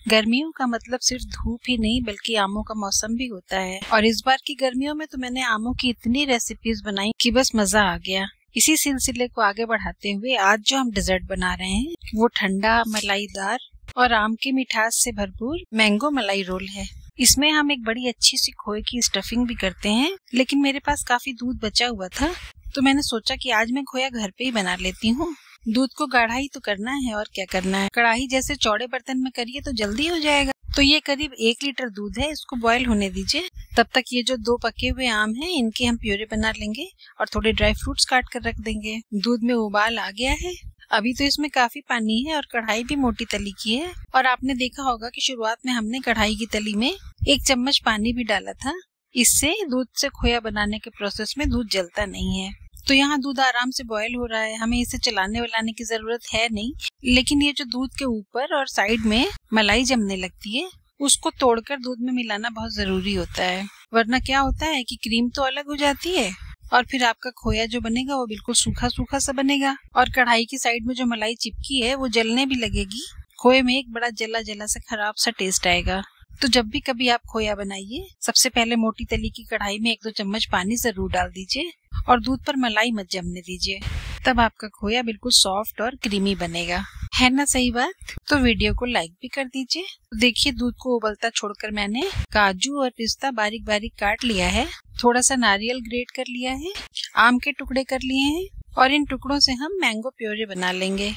गर्मियों का मतलब सिर्फ धूप ही नहीं बल्कि आमों का मौसम भी होता है। और इस बार की गर्मियों में तो मैंने आमों की इतनी रेसिपीज बनाई कि बस मजा आ गया। इसी सिलसिले को आगे बढ़ाते हुए आज जो हम डेजर्ट बना रहे हैं वो ठंडा, मलाईदार और आम की मिठास से भरपूर मैंगो मलाई रोल है। इसमें हम एक बड़ी अच्छी सी खोए की स्टफिंग भी करते हैं, लेकिन मेरे पास काफी दूध बचा हुआ था तो मैंने सोचा कि आज मैं खोया घर पे ही बना लेती हूँ। दूध को गाढ़ा ही तो करना है और क्या करना है, कढ़ाई जैसे चौड़े बर्तन में करिए तो जल्दी हो जाएगा। तो ये करीब 1 लीटर दूध है, इसको बॉईल होने दीजिए। तब तक ये जो 2 पके हुए आम हैं इनके हम प्यूरे बना लेंगे और थोड़े ड्राई फ्रूट्स काट कर रख देंगे। दूध में उबाल आ गया है, अभी तो इसमें काफी पानी है और कढ़ाई भी मोटी तली की है। और आपने देखा होगा कि शुरुआत में हमने कढ़ाई की तली में 1 चम्मच पानी भी डाला था। इससे दूध से खोया बनाने के प्रोसेस में दूध जलता नहीं है। तो यहाँ दूध आराम से बॉयल हो रहा है, हमें इसे चलाने वलाने की जरूरत है नहीं। लेकिन ये जो दूध के ऊपर और साइड में मलाई जमने लगती है उसको तोड़कर दूध में मिलाना बहुत जरूरी होता है, वरना क्या होता है कि क्रीम तो अलग हो जाती है और फिर आपका खोया जो बनेगा वो बिल्कुल सूखा सूखा सा बनेगा और कढ़ाई की साइड में जो मलाई चिपकी है वो जलने भी लगेगी। खोए में एक बड़ा जला जला सा खराब सा टेस्ट आएगा। तो जब भी कभी आप खोया बनाइए सबसे पहले मोटी तली की कढ़ाई में 1-2 चम्मच पानी जरूर डाल दीजिए और दूध पर मलाई मत जमने दीजिए, तब आपका खोया बिल्कुल सॉफ्ट और क्रीमी बनेगा। है ना सही बात? तो वीडियो को लाइक भी कर दीजिए। तो देखिए दूध को उबलता छोड़कर मैंने काजू और पिस्ता बारीक बारीक काट लिया है, थोड़ा सा नारियल ग्रेट कर लिया है, आम के टुकड़े कर लिए हैं और इन टुकड़ों से हम मैंगो प्योरे बना लेंगे।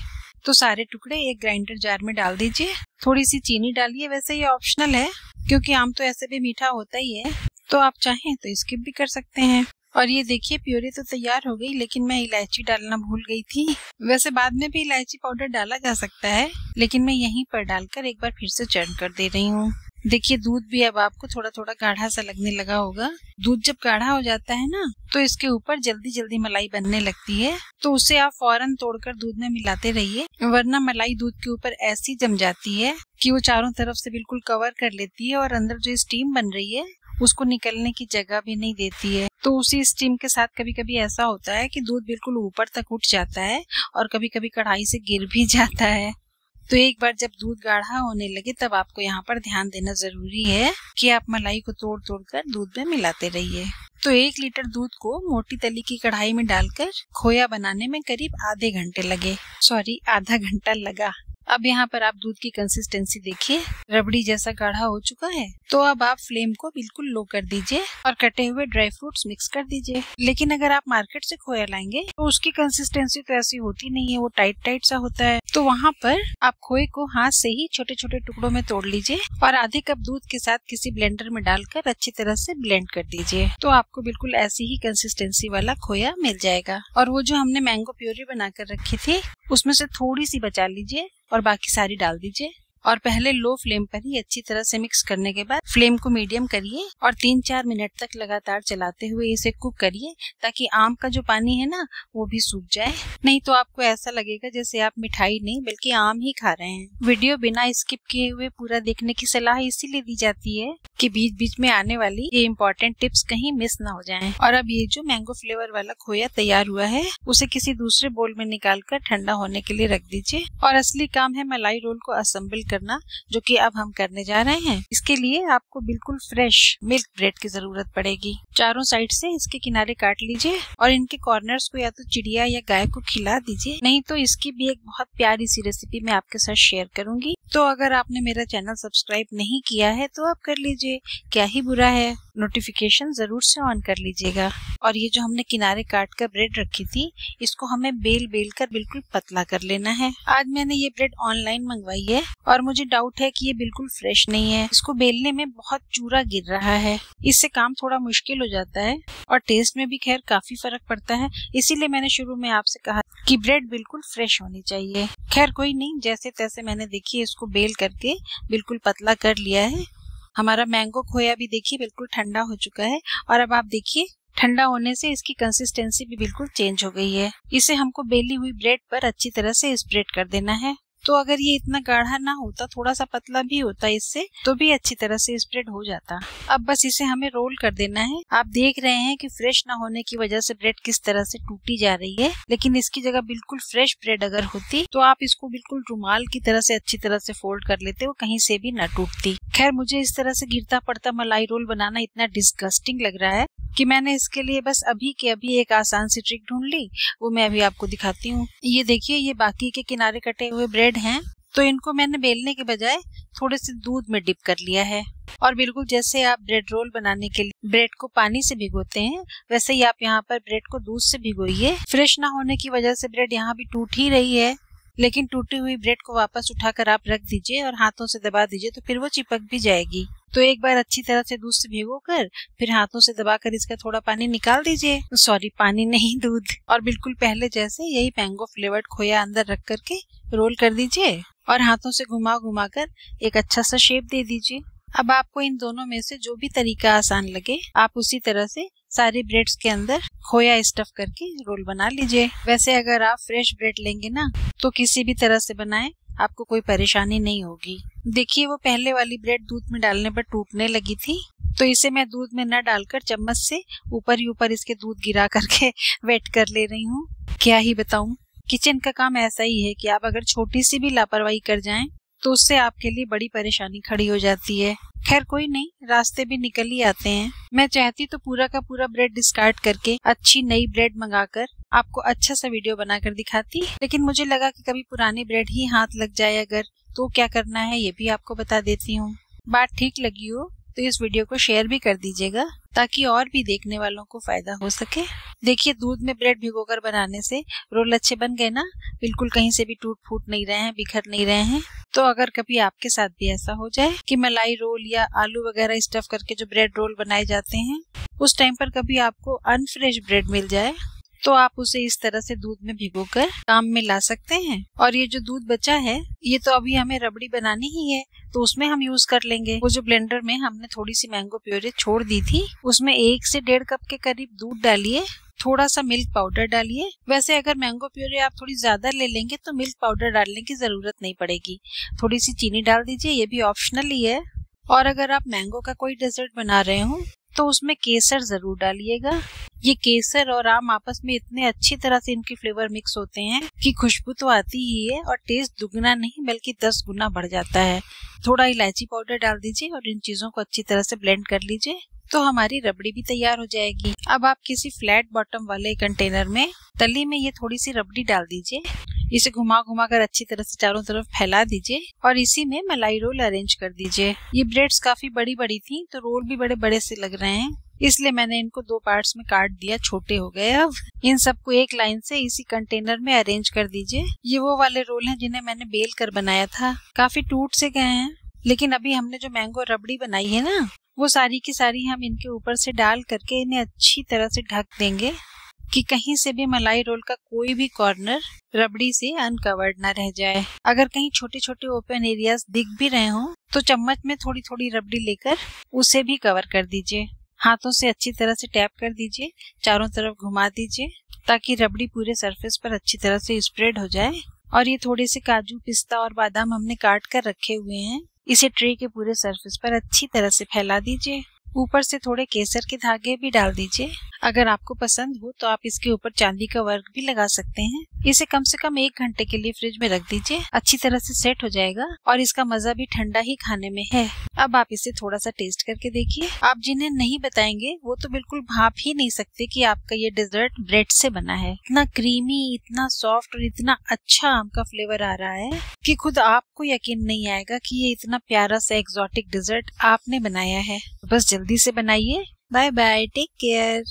तो सारे टुकड़े एक ग्राइंडर जार में डाल दीजिए। थोड़ी सी चीनी डालिए, वैसे ये ऑप्शनल है क्योंकि आम तो ऐसे भी मीठा होता ही है, तो आप चाहें तो स्किप भी कर सकते हैं। और ये देखिए प्योरे तो तैयार हो गई, लेकिन मैं इलायची डालना भूल गई थी। वैसे बाद में भी इलायची पाउडर डाला जा सकता है, लेकिन मैं यहीं पर डालकर एक बार फिर से चर्न कर दे रही हूँ। देखिए दूध भी अब आपको थोड़ा थोड़ा गाढ़ा सा लगने लगा होगा। दूध जब गाढ़ा हो जाता है ना तो इसके ऊपर जल्दी जल्दी मलाई बनने लगती है, तो उसे आप फौरन तोड़कर दूध में मिलाते रहिए, वरना मलाई दूध के ऊपर ऐसी जम जाती है कि वो चारों तरफ से बिल्कुल कवर कर लेती है और अंदर जो स्टीम बन रही है उसको निकलने की जगह भी नहीं देती है। तो उसी स्टीम के साथ कभी कभी ऐसा होता है कि दूध बिल्कुल ऊपर तक उठ जाता है और कभी कभी कढ़ाई से गिर भी जाता है। तो एक बार जब दूध गाढ़ा होने लगे तब आपको यहाँ पर ध्यान देना जरूरी है कि आप मलाई को तोड़ तोड़ कर दूध में मिलाते रहिए। तो 1 लीटर दूध को मोटी तली की कढ़ाई में डालकर खोया बनाने में करीब आधा घंटा लगा। अब यहाँ पर आप दूध की कंसिस्टेंसी देखिए, रबड़ी जैसा गाढ़ा हो चुका है। तो अब आप फ्लेम को बिल्कुल लो कर दीजिए और कटे हुए ड्राई फ्रूट्स मिक्स कर दीजिए। लेकिन अगर आप मार्केट से खोया लाएंगे तो उसकी कंसिस्टेंसी तो ऐसी होती नहीं है, वो टाइट टाइट सा होता है। तो वहाँ पर आप खोए को हाथ से ही छोटे छोटे टुकड़ों में तोड़ लीजिए और आधे कप दूध के साथ किसी ब्लेंडर में डालकर अच्छी तरह से ब्लेंड कर दीजिए। तो आपको बिल्कुल ऐसी ही कंसिस्टेंसी वाला खोया मिल जाएगा। और वो जो हमने मैंगो प्योरी बनाकर रखी थी उसमें से थोड़ी सी बचा लीजिए और बाकी सारी डाल दीजिए और पहले लो फ्लेम पर ही अच्छी तरह से मिक्स करने के बाद फ्लेम को मीडियम करिए और 3-4 मिनट तक लगातार चलाते हुए इसे कुक करिए, ताकि आम का जो पानी है ना वो भी सूख जाए। नहीं तो आपको ऐसा लगेगा जैसे आप मिठाई नहीं बल्कि आम ही खा रहे हैं। वीडियो बिना स्किप किए हुए पूरा देखने की सलाह इसीलिए दी जाती है कि बीच बीच में आने वाली ये इम्पोर्टेंट टिप्स कहीं मिस ना हो जाएं। और अब ये जो मैंगो फ्लेवर वाला खोया तैयार हुआ है उसे किसी दूसरे बोल में निकालकर ठंडा होने के लिए रख दीजिए। और असली काम है मलाई रोल को असेंबल करना, जो कि अब हम करने जा रहे हैं। इसके लिए आपको बिल्कुल फ्रेश मिल्क ब्रेड की जरूरत पड़ेगी। चारों साइड से इसके किनारे काट लीजिए और इनके कॉर्नर्स को या तो चिड़िया या गाय को खिला दीजिए, नहीं तो इसकी भी एक बहुत प्यारी सी रेसिपी मैं आपके साथ शेयर करूंगी। तो अगर आपने मेरा चैनल सब्सक्राइब नहीं किया है तो आप कर लीजिए, क्या ही बुरा है। नोटिफिकेशन जरूर से ऑन कर लीजिएगा। और ये जो हमने किनारे काट कर ब्रेड रखी थी इसको हमें बेल बेल कर बिल्कुल पतला कर लेना है। आज मैंने ये ब्रेड ऑनलाइन मंगवाई है और मुझे डाउट है कि ये बिल्कुल फ्रेश नहीं है। इसको बेलने में बहुत चूरा गिर रहा है, इससे काम थोड़ा मुश्किल हो जाता है और टेस्ट में भी खैर काफी फर्क पड़ता है। इसीलिए मैंने शुरू में आपसे कहा कि ब्रेड बिल्कुल फ्रेश होनी चाहिए। खैर कोई नहीं, जैसे तैसे मैंने देखिए इसको बेल करके बिल्कुल पतला कर लिया है। हमारा मैंगो खोया भी देखिए बिल्कुल ठंडा हो चुका है और अब आप देखिए ठंडा होने से इसकी कंसिस्टेंसी भी बिल्कुल चेंज हो गई है। इसे हमको बेली हुई ब्रेड पर अच्छी तरह से स्प्रेड कर देना है। तो अगर ये इतना गाढ़ा ना होता, थोड़ा सा पतला भी होता इससे, तो भी अच्छी तरह से स्प्रेड हो जाता। अब बस इसे हमें रोल कर देना है। आप देख रहे हैं कि फ्रेश ना होने की वजह से ब्रेड किस तरह से टूटी जा रही है, लेकिन इसकी जगह बिल्कुल फ्रेश ब्रेड अगर होती तो आप इसको बिल्कुल रुमाल की तरह से अच्छी तरह से फोल्ड कर लेते, वो कहीं से भी ना टूटती। खैर, मुझे इस तरह से गिरता पड़ता मलाई रोल बनाना इतना डिस्गस्टिंग लग रहा है कि मैंने इसके लिए बस अभी के अभी एक आसान सी ट्रिक ढूंढ ली, वो मैं अभी आपको दिखाती हूँ। ये देखिए, ये बाकी के किनारे कटे हुए ब्रेड हैं, तो इनको मैंने बेलने के बजाय थोड़े से दूध में डिप कर लिया है। और बिल्कुल जैसे आप ब्रेड रोल बनाने के लिए ब्रेड को पानी से भिगोते हैं, वैसे ही आप यहाँ पर ब्रेड को दूध से भिगोइए। फ्रेश ना होने की वजह से ब्रेड यहाँ भी टूट ही रही है, लेकिन टूटी हुई ब्रेड को वापस उठाकर आप रख दीजिए और हाथों से दबा दीजिए, तो फिर वो चिपक भी जाएगी। तो एक बार अच्छी तरह से दूध से भिगोकर फिर हाथों से दबाकर इसका थोड़ा पानी निकाल दीजिए। सॉरी, पानी नहीं, दूध। और बिल्कुल पहले जैसे यही मैंगो फ्लेवर्ड खोया अंदर रख करके रोल कर दीजिए और हाथों से घुमा घुमा कर एक अच्छा सा शेप दे दीजिए। अब आपको इन दोनों में से जो भी तरीका आसान लगे, आप उसी तरह से सारी ब्रेड्स के अंदर खोया स्टफ करके रोल बना लीजिए। वैसे अगर आप फ्रेश ब्रेड लेंगे ना, तो किसी भी तरह से बनाएं, आपको कोई परेशानी नहीं होगी। देखिए, वो पहले वाली ब्रेड दूध में डालने पर टूटने लगी थी, तो इसे मैं दूध में न डालकर चम्मच से ऊपर ही ऊपर इसके दूध गिरा करके वेट कर ले रही हूँ। क्या ही बताऊं, किचन का काम ऐसा ही है कि आप अगर छोटी सी भी लापरवाही कर जाएं, तो उससे आपके लिए बड़ी परेशानी खड़ी हो जाती है। खैर कोई नहीं, रास्ते भी निकल ही आते हैं। मैं चाहती तो पूरा का पूरा ब्रेड डिस्कार्ड करके अच्छी नई ब्रेड मंगाकर आपको अच्छा सा वीडियो बनाकर दिखाती, लेकिन मुझे लगा कि कभी पुरानी ब्रेड ही हाथ लग जाए अगर, तो क्या करना है ये भी आपको बता देती हूँ। बात ठीक लगी हो तो इस वीडियो को शेयर भी कर दीजिएगा, ताकि और भी देखने वालों को फायदा हो सके। देखिए, दूध में ब्रेड भिगोकर बनाने से रोल अच्छे बन गए ना, बिल्कुल कहीं से भी टूट फूट नहीं रहे हैं, बिखर नहीं रहे हैं। तो अगर कभी आपके साथ भी ऐसा हो जाए कि मलाई रोल या आलू वगैरह स्टफ करके जो ब्रेड रोल बनाए जाते हैं, उस टाइम पर कभी आपको अनफ्रेश ब्रेड मिल जाए, तो आप उसे इस तरह से दूध में भिगोकर काम में ला सकते हैं। और ये जो दूध बचा है, ये तो अभी हमें रबड़ी बनानी ही है, तो उसमें हम यूज कर लेंगे। वो जो ब्लेंडर में हमने थोड़ी सी मैंगो प्योरी छोड़ दी थी, उसमें 1 से 1.5 कप के करीब दूध डालिए, थोड़ा सा मिल्क पाउडर डालिए। वैसे अगर मैंगो प्योरी आप थोड़ी ज्यादा ले लेंगे तो मिल्क पाउडर डालने की जरूरत नहीं पड़ेगी, थोड़ी सी चीनी डाल दीजिए, ये भी ऑप्शनल ही है। और अगर आप मैंगो का कोई डेजर्ट बना रहे हो तो उसमें केसर जरूर डालिएगा। ये केसर और आम आपस में इतने अच्छी तरह से इनके फ्लेवर मिक्स होते हैं कि खुशबू तो आती ही है और टेस्ट दुगना नहीं बल्कि 10 गुना बढ़ जाता है। थोड़ा इलायची पाउडर डाल दीजिए और इन चीजों को अच्छी तरह से ब्लेंड कर लीजिए, तो हमारी रबड़ी भी तैयार हो जाएगी। अब आप किसी फ्लैट बॉटम वाले कंटेनर में तली में ये थोड़ी सी रबड़ी डाल दीजिए, इसे घुमा घुमा कर अच्छी तरह से चारों तरफ फैला दीजिए और इसी में मलाई रोल अरेंज कर दीजिए। ये ब्रेड्स काफी बड़ी बड़ी थी, तो रोल भी बड़े बड़े से लग रहे हैं, इसलिए मैंने इनको 2 पार्ट्स में काट दिया, छोटे हो गए। अब इन सबको एक लाइन से इसी कंटेनर में अरेंज कर दीजिए। ये वो वाले रोल हैं जिन्हें मैंने बेल कर बनाया था, काफी टूट से गए हैं, लेकिन अभी हमने जो मैंगो रबड़ी बनाई है ना, वो सारी की सारी हम इनके ऊपर से डाल करके इन्हें अच्छी तरह से ढक देंगे कि कहीं से भी मलाई रोल का कोई भी कॉर्नर रबड़ी से अनकवर्ड ना रह जाए। अगर कहीं छोटे छोटे ओपन एरियाज दिख भी रहे हो तो चम्मच में थोड़ी थोड़ी रबड़ी लेकर उसे भी कवर कर दीजिए। हाथों से अच्छी तरह से टैप कर दीजिए, चारों तरफ घुमा दीजिए ताकि रबड़ी पूरे सरफेस पर अच्छी तरह से स्प्रेड हो जाए। और ये थोड़े से काजू, पिस्ता और बादाम हमने काट कर रखे हुए हैं, इसे ट्रे के पूरे सरफेस पर अच्छी तरह से फैला दीजिए। ऊपर से थोड़े केसर के धागे भी डाल दीजिए। अगर आपको पसंद हो तो आप इसके ऊपर चांदी का वर्क भी लगा सकते हैं। इसे कम से कम 1 घंटे के लिए फ्रिज में रख दीजिए, अच्छी तरह से सेट हो जाएगा और इसका मजा भी ठंडा ही खाने में है। अब आप इसे थोड़ा सा टेस्ट करके देखिए। आप जिन्हें नहीं बताएंगे वो तो बिल्कुल भाप ही नहीं सकते कि आपका ये डेजर्ट ब्रेड से बना है। इतना क्रीमी, इतना सॉफ्ट और इतना अच्छा आम का फ्लेवर आ रहा है कि खुद आपको यकीन नहीं आएगा कि ये इतना प्यारा सा एक्सोटिक डेजर्ट आपने बनाया है। बस जल्दी से बनाइए। Bye bye, take care.